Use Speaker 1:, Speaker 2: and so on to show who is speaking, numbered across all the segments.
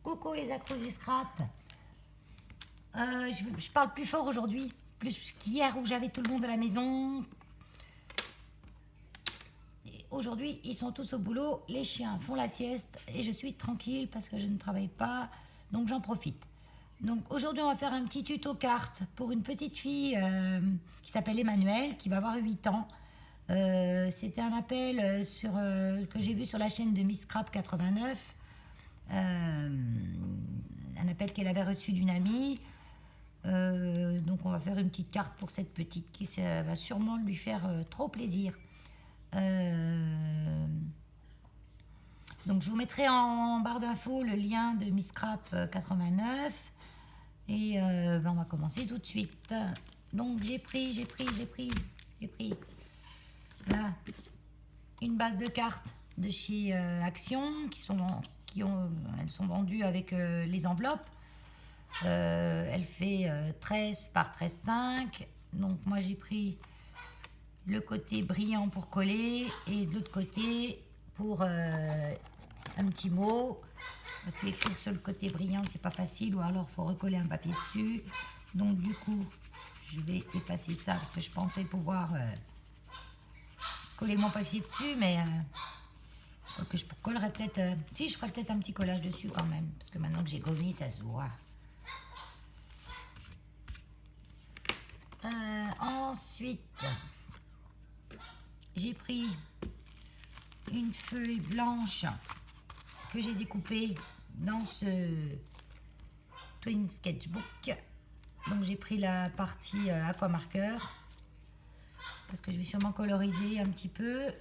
Speaker 1: Coucou les accros du scrap. Je parle plus fort aujourd'hui, plus qu'hier où j'avais tout le monde à la maison. Aujourd'hui, ils sont tous au boulot, les chiens font la sieste et je suis tranquille parce que je ne travaille pas, donc j'en profite. Donc aujourd'hui, on va faire un petit tuto cartes pour une petite fille qui s'appelle Emmanuelle, qui va avoir 8 ans. C'était un appel que j'ai vu sur la chaîne de Miss Scrap 89. Un appel qu'elle avait reçu d'une amie. Donc on va faire une petite carte pour cette petite qui va sûrement lui faire trop plaisir. Donc je vous mettrai en barre d'infos le lien de Miss Scrap 89 et on va commencer tout de suite. Donc j'ai pris là une base de cartes de chez Action elles sont vendues avec les enveloppes. Elle fait 13 par 13,5. Donc moi j'ai pris le côté brillant pour coller et de l'autre côté pour un petit mot, parce qu'écrire sur le côté brillant c'est pas facile, ou alors il faut recoller un papier dessus. Donc du coup je vais effacer ça parce que je pensais pouvoir coller mon papier dessus, mais que je collerai peut-être si je ferai peut-être un petit collage dessus quand même, parce que maintenant que j'ai gommé ça se voit. Ensuite j'ai pris une feuille blanche que j'ai découpée dans ce Twin Sketchbook. Donc j'ai pris la partie aquamarqueur parce que je vais sûrement coloriser un petit peu.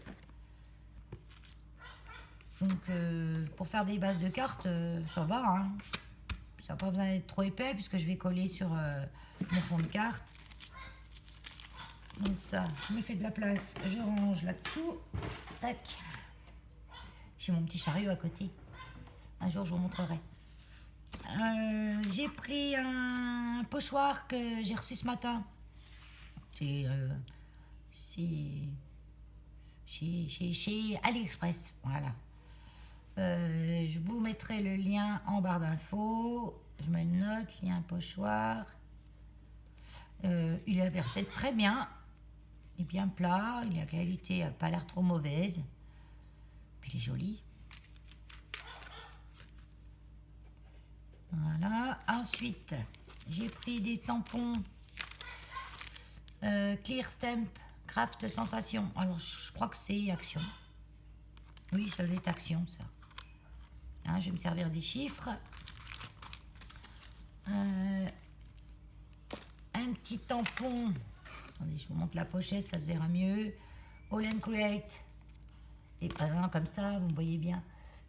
Speaker 1: Donc pour faire des bases de cartes, ça va, hein. Ça n'a pas besoin d'être trop épais puisque je vais coller sur mon fond de carte. Donc ça, je me fais de la place, je range là-dessous. Tac. J'ai mon petit chariot à côté. Un jour, je vous montrerai. J'ai pris un pochoir que j'ai reçu ce matin. C'est chez AliExpress. Voilà. Je vous mettrai le lien en barre d'infos. Je me le note, lien pochoir. Il a l'air d'être très bien. Il est bien plat, la qualité n'a pas l'air trop mauvaise. Puis il est joli. Voilà. Ensuite, j'ai pris des tampons Clear Stamp Craft Sensation. Alors, je crois que c'est Action. Oui, ça doit être Action, ça. Hein, je vais me servir des chiffres. Un petit tampon. Attendez, je vous montre la pochette, ça se verra mieux. All & Create. Et comme ça, vous voyez bien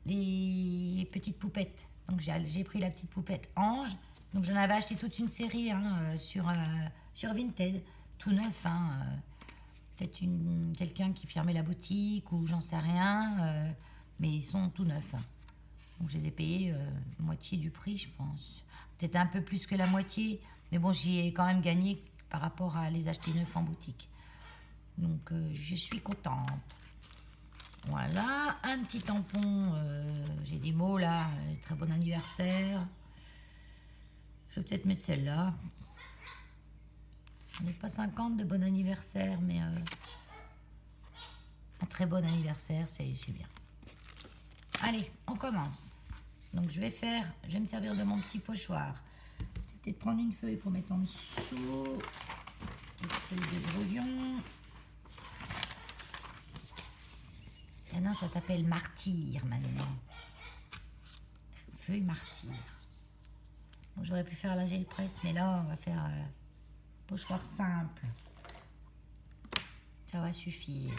Speaker 1: les petites poupettes. Donc j'ai pris la petite poupette Ange. Donc j'en avais acheté toute une série sur Vinted, tout neuf. Peut-être quelqu'un qui fermait la boutique ou j'en sais rien. Mais ils sont tout neufs. Donc je les ai payés moitié du prix, je pense. Peut-être un peu plus que la moitié. Mais bon, j'y ai quand même gagné par rapport à les acheter neufs en boutique. Donc je suis contente. Voilà, un petit tampon, j'ai des mots là, très bon anniversaire. Je vais peut-être mettre celle-là. On n'est pas 50 de bon anniversaire, mais un très bon anniversaire, c'est bien. Allez, on commence. Donc je vais me servir de mon petit pochoir. Je vais peut-être prendre une feuille pour mettre en dessous. Une feuille de brouillon. Maintenant, ça s'appelle Martyr, maintenant. Feuille Martyr. Bon, j'aurais pu faire la gel presse, mais là, on va faire pochoir simple. Ça va suffire.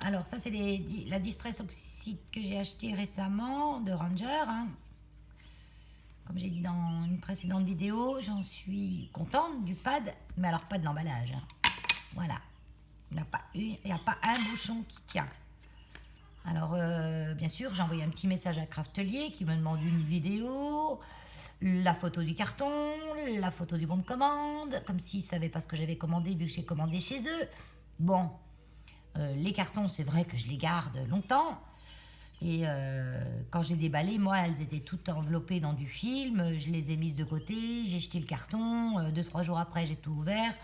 Speaker 1: Alors, ça, c'est la Distress Oxide que j'ai acheté récemment de Ranger. Comme j'ai dit dans une précédente vidéo, j'en suis contente du pad, mais alors pas de l'emballage. Voilà. Il n'y a pas un bouchon qui tient. Alors, bien sûr, j'ai envoyé un petit message à Craftelier qui me demande une vidéo, la photo du carton, la photo du bon de commande, comme s'ils ne savaient pas ce que j'avais commandé vu que j'ai commandé chez eux. Bon, les cartons, c'est vrai que je les garde longtemps. Et quand j'ai déballé, moi, elles étaient toutes enveloppées dans du film. Je les ai mises de côté, j'ai jeté le carton. 2-3 jours après, j'ai tout ouvert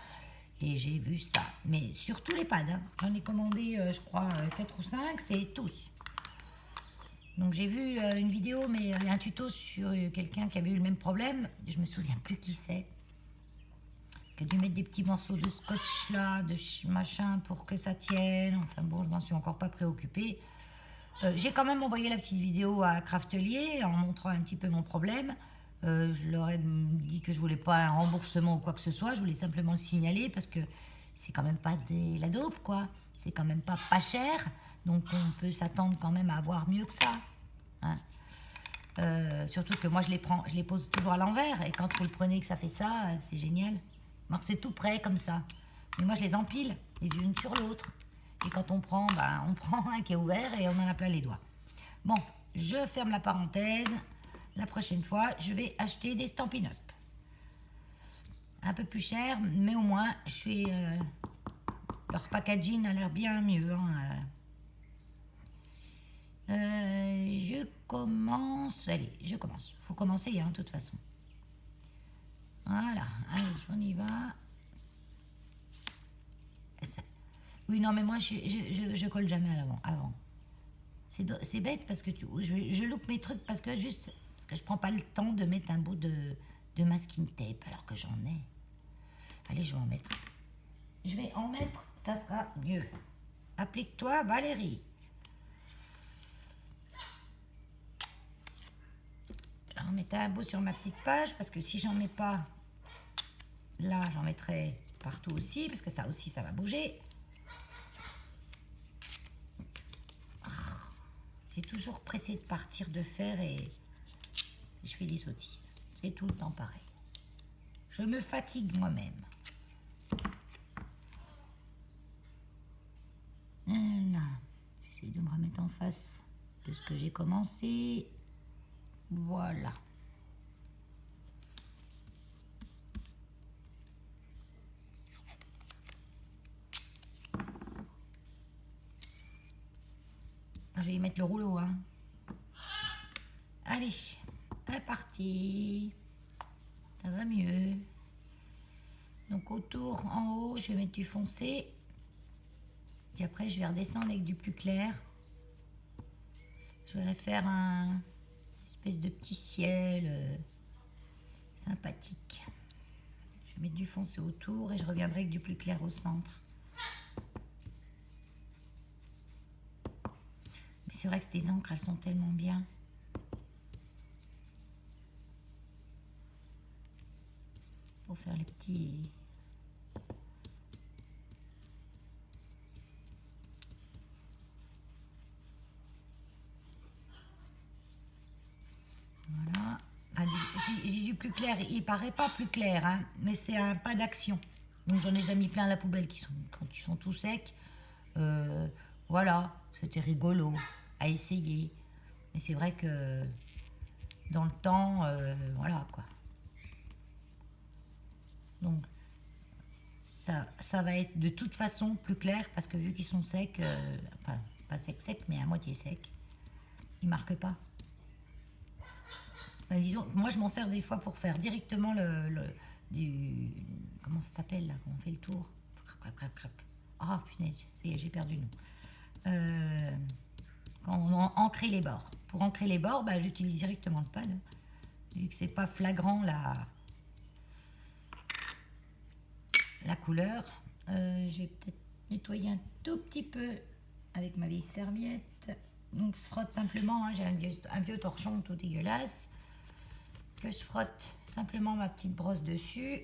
Speaker 1: et j'ai vu ça. Mais surtout les pads, hein. J'en ai commandé, je crois, 4 ou 5, c'est tous. Donc j'ai vu une vidéo, mais un tuto sur quelqu'un qui avait eu le même problème. Je me souviens plus qui c'est. Qui a dû mettre des petits morceaux de scotch là, machin pour que ça tienne. Enfin bon, je m'en suis encore pas préoccupée. J'ai quand même envoyé la petite vidéo à Craftelier en montrant un petit peu mon problème. Je leur ai dit que je voulais pas un remboursement ou quoi que ce soit. Je voulais simplement le signaler parce que c'est quand même pas la dope, quoi. C'est quand même pas cher. Donc on peut s'attendre quand même à avoir mieux que ça. Hein. Surtout que moi je les pose toujours à l'envers. Et quand vous le prenez que ça fait ça, c'est génial. Donc c'est tout prêt comme ça. Mais moi je les empile, les unes sur l'autre. Et quand on prend, on prend un qui est ouvert et on en a plein les doigts. Bon, je ferme la parenthèse. La prochaine fois, je vais acheter des Stampin' Up. Un peu plus cher, mais au moins, leur packaging a l'air bien mieux. Hein. Je commence. Allez, je commence. Faut commencer, hein, de toute façon. Voilà, allez, on y va. Oui, non, mais moi, je colle jamais à l'avant. Avant. C'est bête parce que je loupe mes trucs parce que je prends pas le temps de mettre un bout de masking tape alors que j'en ai. Allez, je vais en mettre. Je vais en mettre, ça sera mieux. Applique-toi, Valérie. Je vais en mettre un bout sur ma petite page parce que si j'en mets pas, là, j'en mettrai partout aussi parce que ça aussi, ça va bouger. J'ai toujours pressé de partir de faire et je fais des sottises. C'est tout le temps pareil. Je me fatigue moi-même. Voilà. J'essaie de me remettre en face de ce que j'ai commencé. Voilà. Je vais y mettre le rouleau, hein. Allez, c'est parti. Ça va mieux. Donc autour, en haut, je vais mettre du foncé. Puis après, je vais redescendre avec du plus clair. Je vais faire un espèce de petit ciel sympathique. Je vais mettre du foncé autour et je reviendrai avec du plus clair au centre. Mais c'est vrai que ces encres, elles sont tellement bien. Pour faire les petits... Voilà. J'ai du plus clair. Il paraît pas plus clair, hein, mais c'est un pas d'action. Donc j'en ai déjà mis plein à la poubelle quand ils sont tout secs. Voilà, c'était rigolo à essayer. Mais c'est vrai que dans le temps, voilà quoi. Donc ça va être de toute façon plus clair parce que vu qu'ils sont secs, enfin pas secs mais à moitié secs, ils marquent pas. Ben, disons, moi je m'en sers des fois pour faire directement comment ça s'appelle là quand on fait le tour. Ah punaise, ça y est, j'ai perdu le nom. Quand on ancre les bords. Pour ancrer les bords, ben, j'utilise directement le pad. Vu que c'est pas flagrant la couleur. Je vais peut-être nettoyer un tout petit peu avec ma vieille serviette. Donc je frotte simplement, hein, j'ai un vieux torchon tout dégueulasse. Que je frotte simplement ma petite brosse dessus.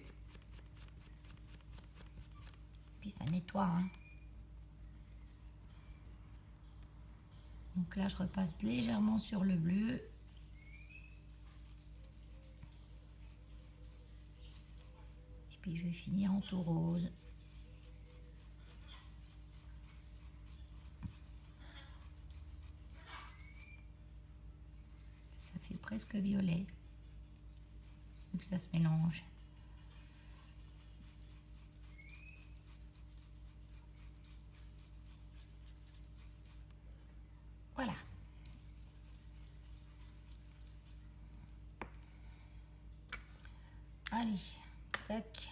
Speaker 1: Puis ça nettoie. Hein. Donc là, je repasse légèrement sur le bleu. Et puis je vais finir en tout rose. Ça fait presque violet. Donc ça se mélange. Voilà. Allez, tac.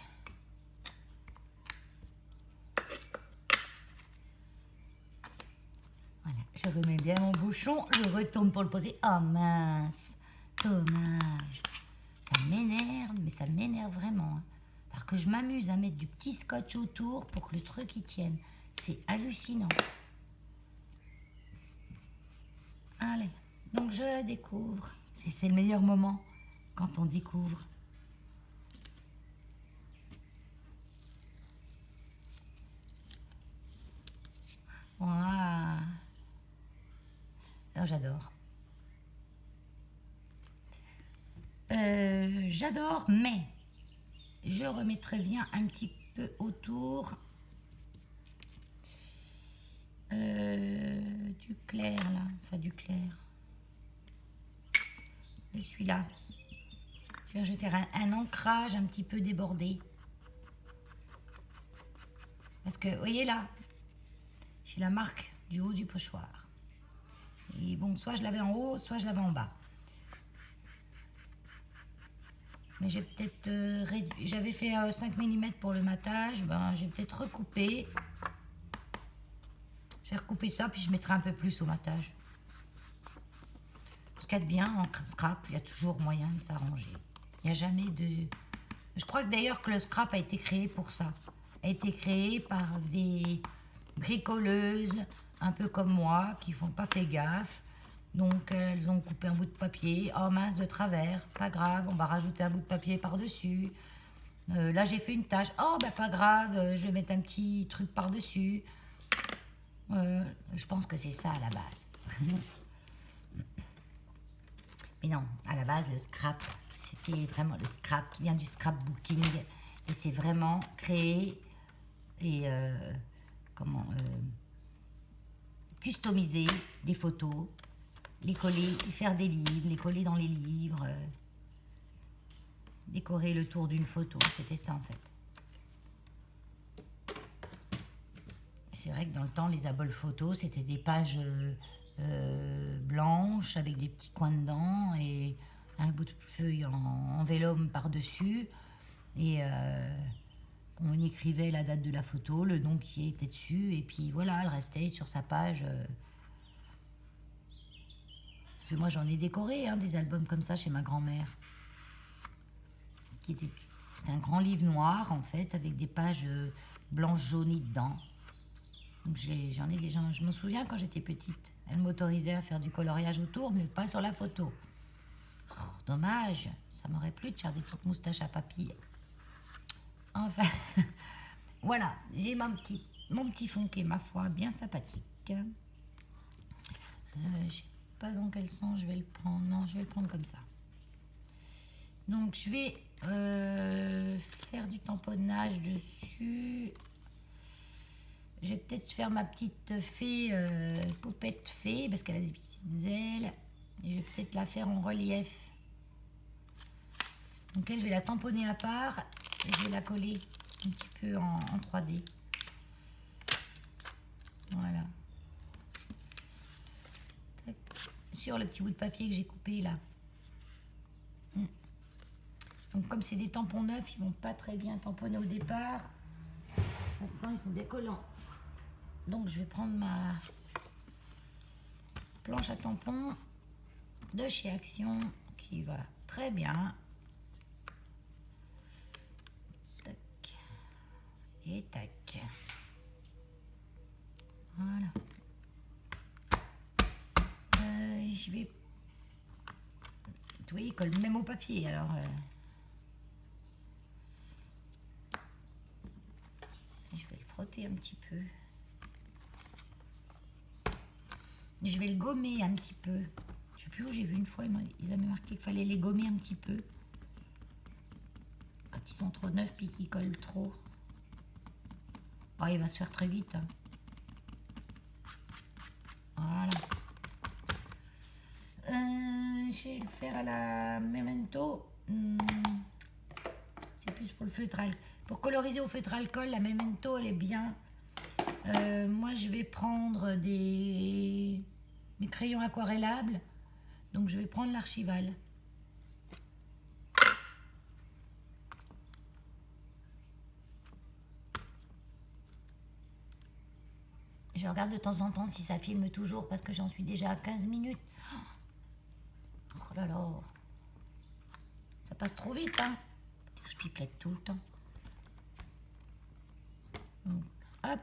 Speaker 1: Voilà, je remets bien mon bouchon, je retombe pour le poser. Oh mince, dommage. Ça m'énerve, mais ça m'énerve vraiment. Hein. Alors que je m'amuse à mettre du petit scotch autour pour que le truc y tienne. C'est hallucinant. Allez, donc je découvre. C'est le meilleur moment quand on découvre. Waouh. Oh, j'adore. J'adore, mais je remettrai bien un petit peu autour du clair là, enfin du clair. De celui-là. Je vais faire un ancrage un petit peu débordé. Parce que, vous voyez là, j'ai la marque du haut du pochoir. Et bon, soit je l'avais en haut, soit je l'avais en bas. Mais j'ai peut-être réduit. J'avais fait 5 mm pour le matage. Ben, j'ai peut-être recoupé. Je vais recouper ça, puis je mettrai un peu plus au matage. Ce qu'il y a de bien en scrap, il y a toujours moyen de s'arranger. Il n'y a jamais de... Je crois que d'ailleurs que le scrap a été créé pour ça. A été créé par des bricoleuses, un peu comme moi, qui font pas fait gaffe. Donc elles ont coupé un bout de papier. Oh mince, de travers, pas grave, on va rajouter un bout de papier par-dessus. Là j'ai fait une tache. Oh bah pas grave, je vais mettre un petit truc par-dessus. Je pense que c'est ça à la base. Mais non, à la base le scrap, c'était vraiment le scrap, vient du scrapbooking. Et c'est vraiment créer et customiser des photos, les coller, faire des livres, les coller dans les livres, décorer le tour d'une photo, c'était ça en fait. C'est vrai que dans le temps, les albums photos, c'était des pages blanches avec des petits coins dedans et un bout de feuille en vélum par-dessus. Et on écrivait la date de la photo, le nom qui était dessus, et puis voilà, elle restait sur sa page. Parce que moi, j'en ai décoré des albums comme ça chez ma grand-mère. C'était un grand livre noir, en fait, avec des pages blanches jaunies dedans. Donc j'en ai déjà. Je me souviens quand j'étais petite. Elle m'autorisait à faire du coloriage autour, mais pas sur la photo. Oh, dommage, ça m'aurait plu de faire des petites moustaches à papy. Enfin, voilà, j'ai mon petit fond qui est, ma foi, bien sympathique. Je sais pas dans quel sens je vais le prendre. Non, je vais le prendre comme ça. Donc, je vais faire du tamponnage dessus. Je vais peut-être faire ma petite fée, poupette fée, parce qu'elle a des petites ailes. Et je vais peut-être la faire en relief. Donc, elle, je vais la tamponner à part. Et je vais la coller un petit peu en 3D. Voilà. Tac. Sur le petit bout de papier que j'ai coupé là. Donc comme c'est des tampons neufs, ils vont pas très bien tamponner au départ. De toute façon, ils sont décollants. Donc je vais prendre ma planche à tampons de chez Action qui va très bien. Tac. Et tac. Voilà. Je vais... Tu vois, il colle même au papier, alors... Je vais le frotter un petit peu. Je vais le gommer un petit peu. Je sais plus où j'ai vu une fois, ils avaient marqué qu'il fallait les gommer un petit peu. Quand ils sont trop neufs puis qu'ils collent trop. Oh, il va se faire très vite. Hein. Voilà. Je vais le faire à la Memento. C'est plus pour le feutre alcool. Pour coloriser au feutre alcool, la Memento, elle est bien. Moi, je vais prendre mes crayons aquarellables. Donc, je vais prendre l'archival. Je regarde de temps en temps si ça filme toujours parce que j'en suis déjà à 15 minutes. Oh là là. Ça passe trop vite, hein. Je pipelette tout le temps. Donc, hop.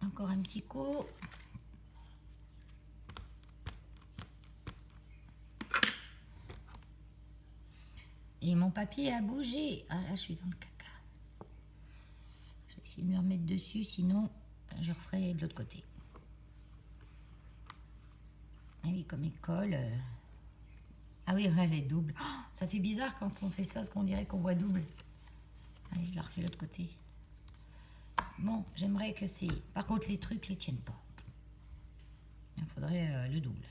Speaker 1: Encore un petit coup. Et mon papier a bougé. Ah là, je suis dans le caca. Je vais essayer de me remettre dessus, sinon je referai de l'autre côté. Et oui, comme il colle. Ah oui, elle est double. Oh, ça fait bizarre quand on fait ça, parce qu'on dirait qu'on voit double. Allez, je la refais de l'autre côté. Bon, j'aimerais que c'est... Par contre, les trucs ne tiennent pas. Il faudrait le double.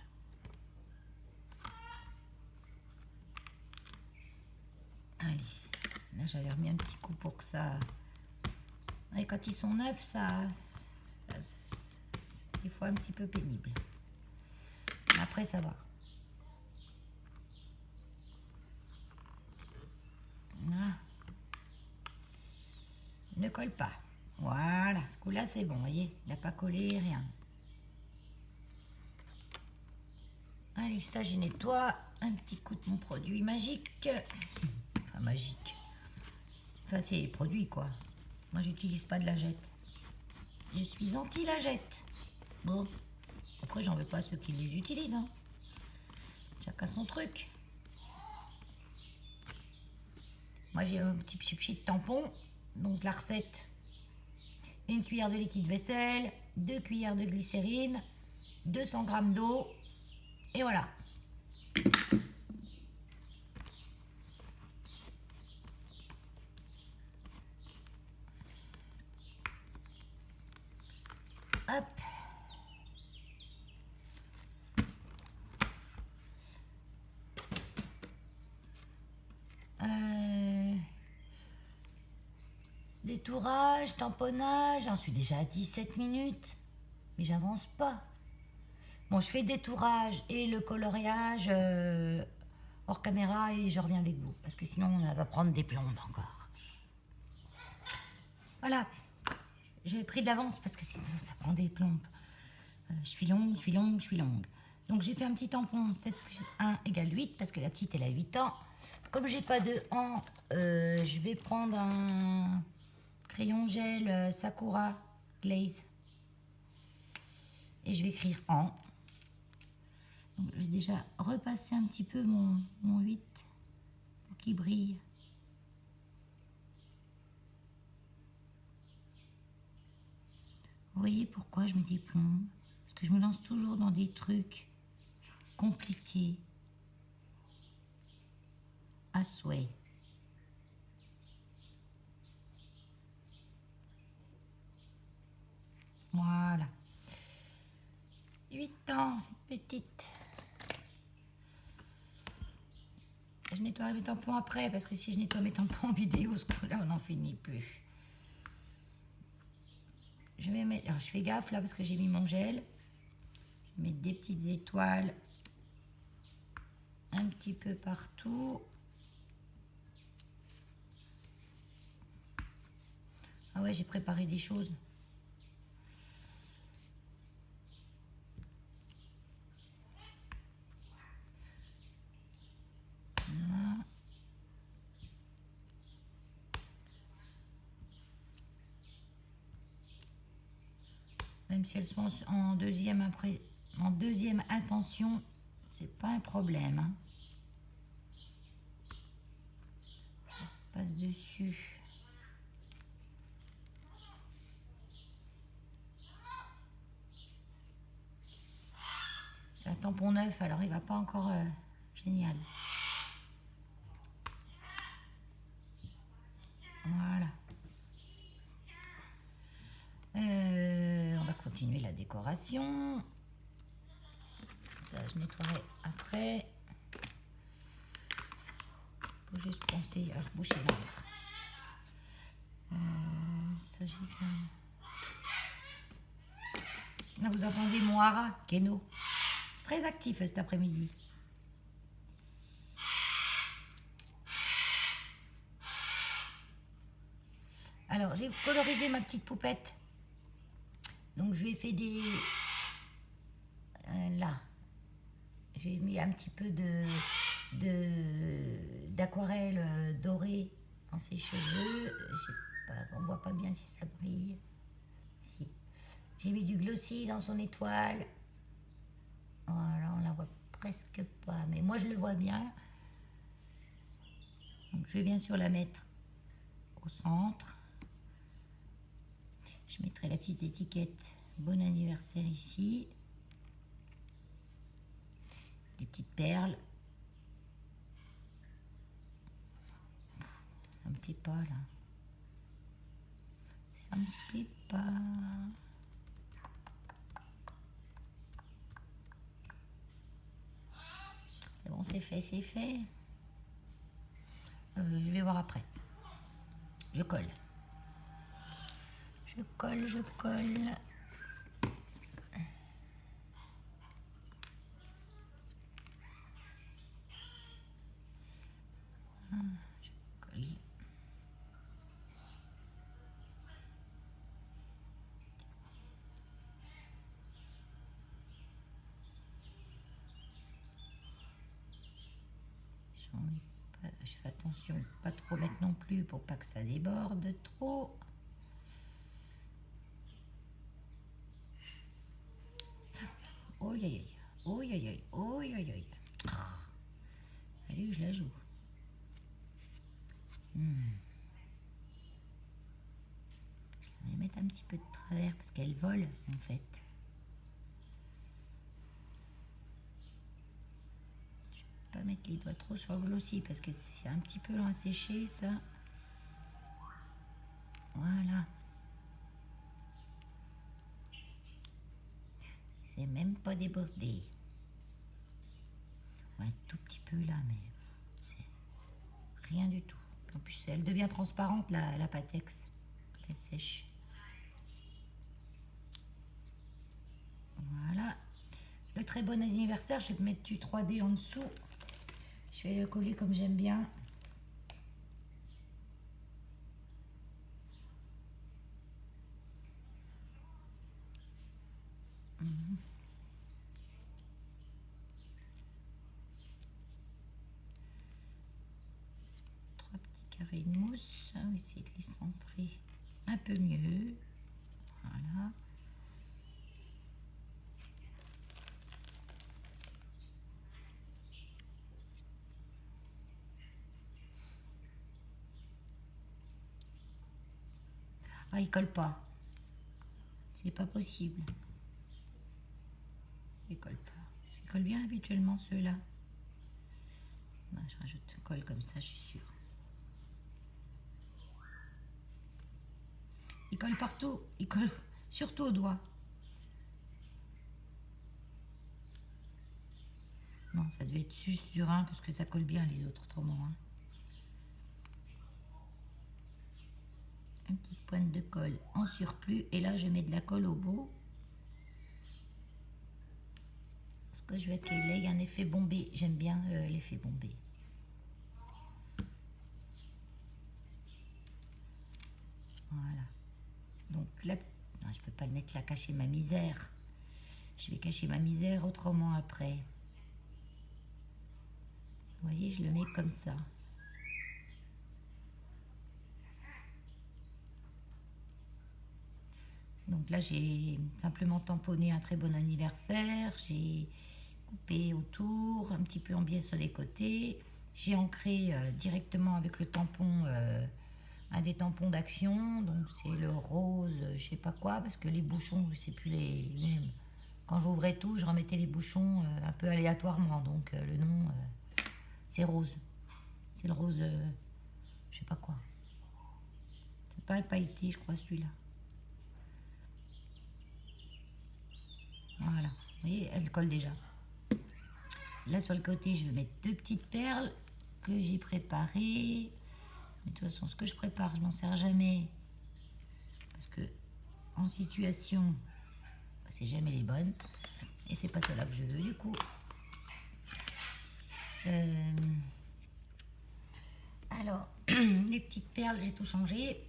Speaker 1: Allez, là j'avais remis un petit coup pour que ça... Et quand ils sont neufs, ça des fois un petit peu pénible. Mais après, ça va. Voilà. Ne colle pas. Voilà, ce coup-là, c'est bon, vous voyez, il n'a pas collé, rien. Allez, ça, je nettoie. Un petit coup de mon produit magique. Enfin, magique. Enfin, c'est produit, quoi. Moi, j'utilise pas de lingette. Je suis anti-lingette. Bon, après, j'en veux pas à ceux qui les utilisent. Hein. Chacun son truc. Moi, j'ai un petit pchit de tampon. Donc, la recette. Une cuillère de liquide vaisselle, 2 cuillères de glycérine, 200 g d'eau. Et voilà. Hop. Détourage, tamponnage, j'en suis déjà à 17 minutes. Mais j'avance pas. Bon, je fais détourage et le coloriage hors caméra et je reviens avec vous. Parce que sinon, on va prendre des plombes encore. Voilà. J'ai pris de l'avance parce que sinon, ça prend des plombes. Je suis longue, je suis longue, je suis longue. Donc, j'ai fait un petit tampon 7 plus 1 égale 8 parce que la petite, elle a 8 ans. Comme j'ai pas de an, je vais prendre un crayon gel Sakura Glaze. Et je vais écrire an. Donc, je vais déjà repasser un petit peu mon 8 pour qu'il brille. Vous voyez pourquoi je mets des plombs? Parce que je me lance toujours dans des trucs compliqués à souhait. Voilà. 8 ans, cette petite. Je nettoie mes tampons après, parce que si je nettoie mes tampons en vidéo, ce coup-là, on n'en finit plus. Je vais mettre... Alors, je fais gaffe, là, parce que j'ai mis mon gel. Je vais mettre des petites étoiles un petit peu partout. Ah ouais, j'ai préparé des choses. Voilà. Même si elles sont en deuxième après, en deuxième intention, c'est pas un problème. Hein. Je passe dessus. C'est un tampon neuf, alors il va pas encore génial. Voilà. On va continuer la décoration. Ça, je nettoierai après. Faut juste penser à reboucher l'encre. Ça, j'ai bien. Là, vous entendez mon hara, Keno. C'est très actif cet après-midi. Alors, j'ai colorisé ma petite poupette. Donc, je lui ai fait des... là. J'ai mis un petit peu d'aquarelle dorée dans ses cheveux. On voit pas bien si ça brille. Si. J'ai mis du glossy dans son étoile. Voilà, on la voit presque pas, mais moi je le vois bien. Donc, je vais bien sûr la mettre au centre. Je mettrai la petite étiquette bon anniversaire ici. Des petites perles. Ça me plaît pas là. Ça me plaît pas. Bon, c'est fait, c'est fait. Je vais voir après. Je colle. Je colle, je colle. Je colle. Je fais attention, pas trop mettre non plus pour pas que ça déborde trop. Oh aïe aïe, oh aïe aïe, oh aïe aïe. Allez, je la joue. Je vais mettre un petit peu de travers parce qu'elle vole en fait. Je vais pas mettre les doigts trop sur le glossy parce que c'est un petit peu long à sécher ça. Voilà. C'est même pas débordé. Ouais, un tout petit peu là, mais c'est rien du tout. En plus, elle devient transparente la Patex quand elle sèche. Voilà. Le très bon anniversaire, je vais mettre du 3D en dessous. Je vais le coller comme j'aime bien. Trois petits carrés de mousse. On va essayer de les centrer un peu mieux. Voilà. Ah, il colle pas. C'est pas possible. Il colle pas. Ça colle bien habituellement ceux-là. Je rajoute colle comme ça, je suis sûre. Il colle partout. Il colle surtout aux doigts. Non, ça devait être juste sur un parce que ça colle bien les autres autrement. Hein. Une petite pointe de colle en surplus. Et là, je mets de la colle au bout. Parce que je veux qu'il ait un effet bombé. J'aime bien l'effet bombé. Voilà. Donc là, non, je peux pas le mettre là, cacher ma misère. Je vais cacher ma misère autrement après. Vous voyez, je le mets comme ça. Donc là, j'ai simplement tamponné un très bon anniversaire. J'ai coupé autour, un petit peu en biais sur les côtés. J'ai ancré directement avec le tampon, un des tampons d'Action. Donc c'est le rose, je sais pas quoi, parce que les bouchons, je sais plus les mêmes. Quand j'ouvrais tout, je remettais les bouchons un peu aléatoirement. Donc le nom, c'est rose. C'est le rose, je sais pas quoi. C'est pas un pailleté, je crois, celui-là. Voilà, vous voyez, elle colle déjà. Là, sur le côté, je vais mettre deux petites perles que j'ai préparées. Mais de toute façon, ce que je prépare, je m'en sers jamais. Parce que, en situation, bah, c'est jamais les bonnes. Et c'est pas celle-là que je veux, du coup. Alors, les petites perles, j'ai tout changé.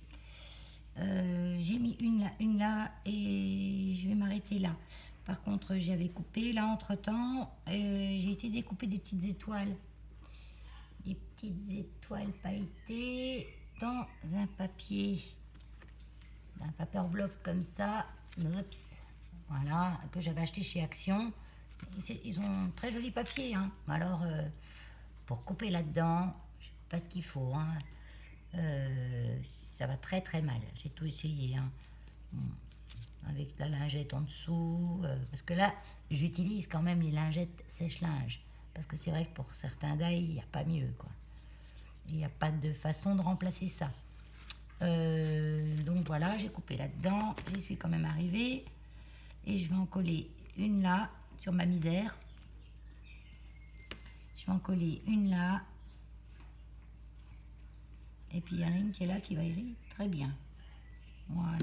Speaker 1: J'ai mis une là et je vais m'arrêter là. Par contre, j'avais coupé là entre temps. J'ai été découper des petites étoiles. Des petites étoiles pailletées dans un papier. Un paper bloc comme ça. Oups. Voilà, que j'avais acheté chez Action. Ils ont très joli papier. Hein. Alors, pour couper là-dedans, je sais pas ce qu'il faut. Hein. Ça va très très mal. J'ai tout essayé. Hein. Avec la lingette en dessous. Parce que là, j'utilise quand même les lingettes sèche-linge. Parce que c'est vrai que pour certains die, il n'y a pas mieux. Quoi. Il n'y a pas de façon de remplacer ça. Donc voilà, j'ai coupé là-dedans. J'y suis quand même arrivée. Et je vais en coller une là, sur ma misère. Je vais en coller une là. Et puis il y en a une qui est là qui va irer très bien. Voilà.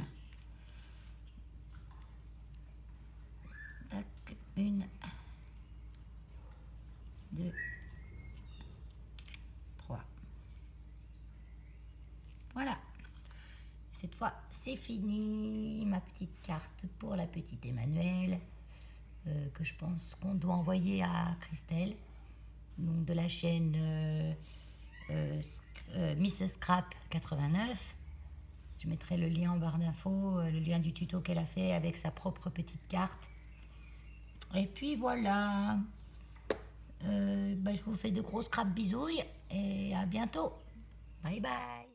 Speaker 1: Tac, une, deux, trois. Voilà. Cette fois, c'est fini. Ma petite carte pour la petite Emmanuelle. Que je pense qu'on doit envoyer à Christelle. Donc de la chaîne Miss Scrap 89. Je mettrai le lien en barre d'infos, le lien du tuto qu'elle a fait avec sa propre petite carte. Et puis voilà. Je vous fais de gros scrap bisouilles et à bientôt. Bye bye.